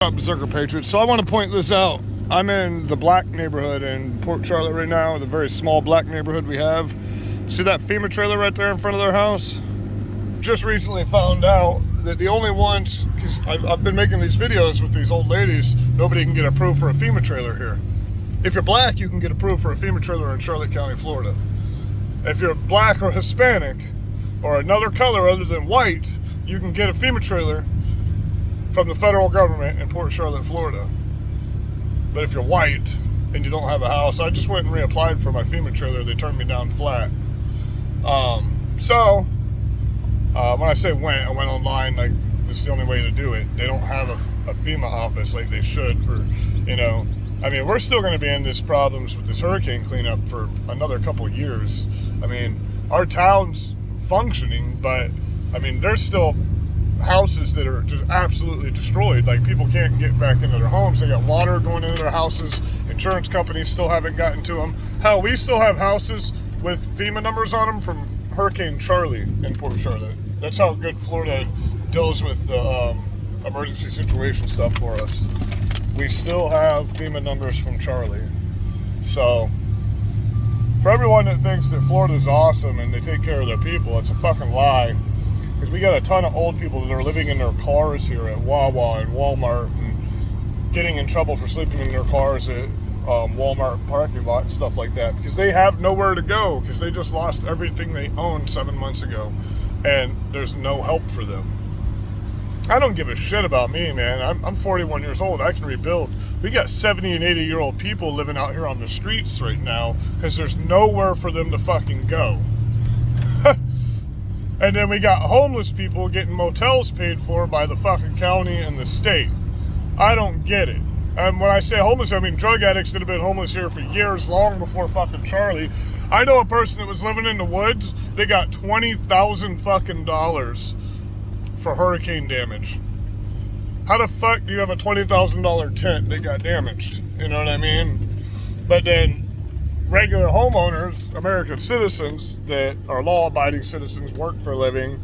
Up, Berserker Patriot. So I want to point this out. I'm in the black neighborhood in Port Charlotte right now, the very small black neighborhood we have. See that FEMA trailer right there in front of their house? Just recently found out that the only ones, because I've been making these videos with these old ladies, nobody can get approved for a FEMA trailer here. If you're black, you can get approved for a FEMA trailer in Charlotte County, Florida. If you're black or Hispanic or another color other than white, you can get a FEMA trailer from the federal government in Port Charlotte, Florida. But if you're white and you don't have a house, I just went and reapplied for my FEMA trailer. They turned me down flat. When I say went, I went online. Like, this is the only way to do it. They don't have a FEMA office like they should for, I mean, we're still going to be in this problems with this hurricane cleanup for another couple of years. I mean, our town's functioning, but I mean, there's still houses that are just absolutely destroyed. Like, people can't get back into their homes. They got water going into their houses. Insurance companies still haven't gotten to them. Hell, we still have houses with FEMA numbers on them from Hurricane Charlie in Port Charlotte. That's how good Florida deals with the emergency situation stuff for us. We still have FEMA numbers from Charlie. So for everyone that thinks that Florida's awesome and they take care of their people, it's a fucking lie. Because we got a ton of old people that are living in their cars here at Wawa and Walmart and getting in trouble for sleeping in their cars at Walmart parking lot and stuff like that. Because they have nowhere to go because they just lost everything they owned 7 months ago. And there's no help for them. I don't give a shit about me, man. I'm 41 years old. I can rebuild. We got 70 and 80-year-old people living out here on the streets right now because there's nowhere for them to fucking go. And then we got homeless people getting motels paid for by the fucking county and the state. I don't get it. And when I say homeless, I mean drug addicts that have been homeless here for years, long before fucking Charlie. I know a person that was living in the woods. They got $20,000 fucking dollars for hurricane damage. How the fuck do you have a $20,000 tent that got damaged? You know what I mean? But then regular homeowners, American citizens that are law-abiding citizens, work for a living,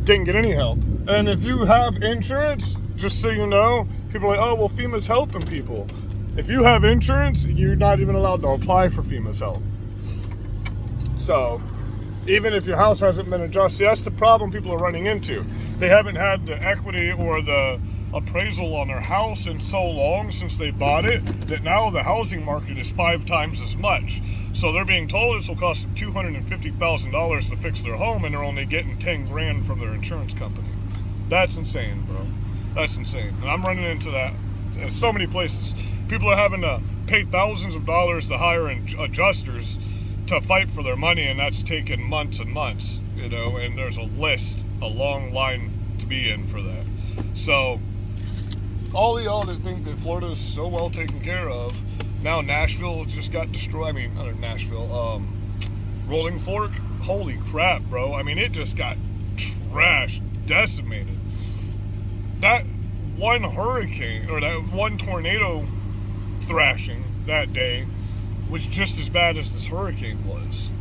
didn't get any help. And if you have insurance, just so you know, people are like, oh, well, FEMA's helping people. If you have insurance, you're not even allowed to apply for FEMA's help. So even if your house hasn't been adjusted, that's the problem people are running into. They haven't had the equity or the appraisal on their house in so long since they bought it that now the housing market is 5 times as much. So they're being told this will cost them $250,000 to fix their home, and they're only getting 10 grand from their insurance company. That's insane, bro. That's insane. And I'm running into that in so many places. People are having to pay thousands of dollars to hire adjusters to fight for their money, and that's taken months and months, and there's a long line to be in for that. So all of y'all that think that Florida is so well taken care of, now Nashville just got destroyed. I mean, not Nashville, Rolling Fork, holy crap, bro. I mean, it just got trashed, decimated. That one hurricane, or that one tornado thrashing that day was just as bad as this hurricane was.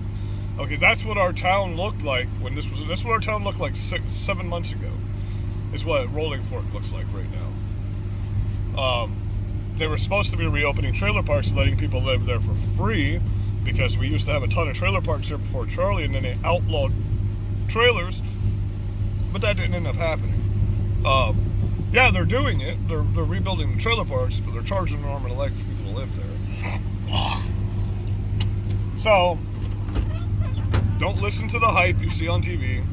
Okay, that's what our town looked like when that's what our town looked like 7 months ago. Is what Rolling Fork looks like right now. They were supposed to be reopening trailer parks, letting people live there for free, because we used to have a ton of trailer parks here before Charlie, and then they outlawed trailers, but that didn't end up happening. Yeah, they're doing it. They're rebuilding the trailer parks, but they're charging an arm and a leg for people to live there. So, don't listen to the hype you see on TV.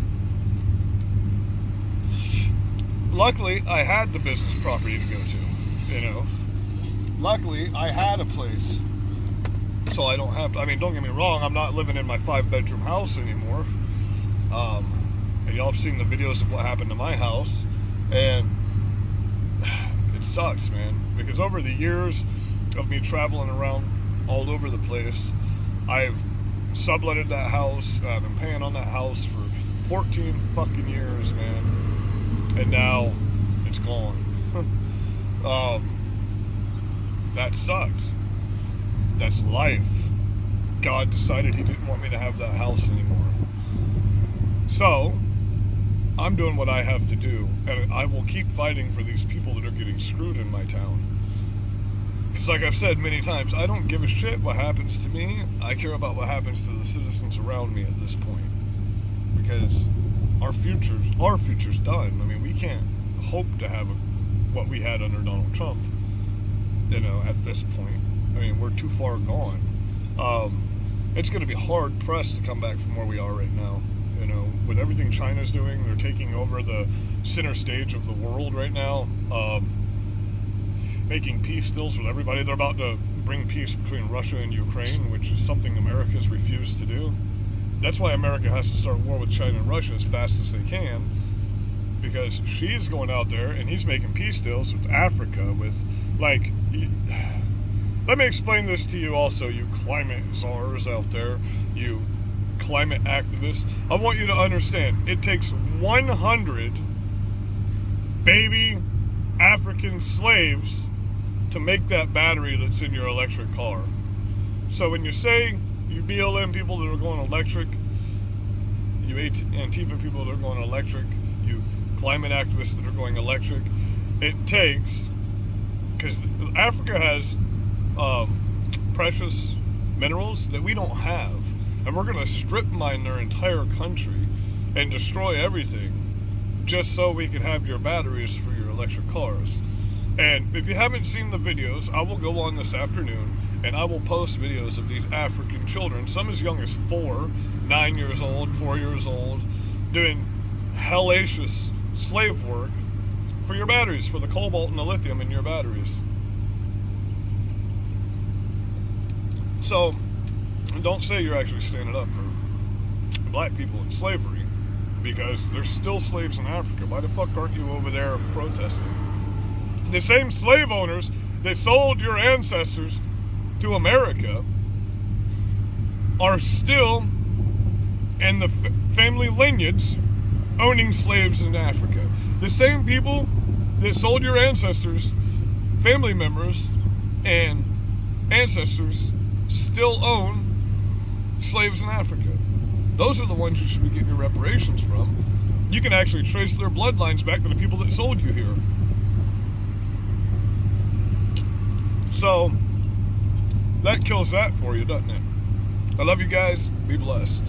Luckily, I had the business property to go to, Luckily, I had a place. So I don't have to, I mean, don't get me wrong, I'm not living in my 5-bedroom house anymore. And y'all have seen the videos of what happened to my house. And it sucks, man. Because over the years of me traveling around all over the place, I've subletted that house. I've been paying on that house for 14 fucking years, man. And now it's gone. That sucked. That's life. God decided he didn't want me to have that house anymore. So I'm doing what I have to do, and I will keep fighting for these people that are getting screwed in my town. Because like I've said many times, I don't give a shit what happens to me. I care about what happens to the citizens around me at this point. Because our future's done. I mean, we can't hope to have what we had under Donald Trump, at this point. I mean, we're too far gone. It's going to be hard pressed to come back from where we are right now. With everything China's doing, they're taking over the center stage of the world right now, making peace deals with everybody. They're about to bring peace between Russia and Ukraine, which is something America's refused to do. That's why America has to start war with China and Russia as fast as they can, because she's going out there and he's making peace deals with Africa, let me explain this to you also, you climate czars out there, you climate activists. I want you to understand, it takes 100 baby African slaves to make that battery that's in your electric car. So when you say you BLM people that are going electric, you Antifa people that are going electric, you climate activists that are going electric, it takes, because Africa has precious minerals that we don't have, and we're going to strip mine their entire country and destroy everything just so we can have your batteries for your electric cars. And if you haven't seen the videos, I will go on this afternoon and I will post videos of these African children, some as young as 4, 9 years old, 4 years old, doing hellacious slave work for your batteries, for the cobalt and the lithium in your batteries. So, don't say you're actually standing up for black people in slavery, because there's still slaves in Africa. Why the fuck aren't you over there protesting? The same slave owners that sold your ancestors to America are still in the family lineage owning slaves in Africa. The same people that sold your ancestors, family members, and ancestors still own slaves in Africa. Those are the ones you should be getting your reparations from. You can actually trace their bloodlines back to the people that sold you here. So, that kills that for you, doesn't it? I love you guys. Be blessed.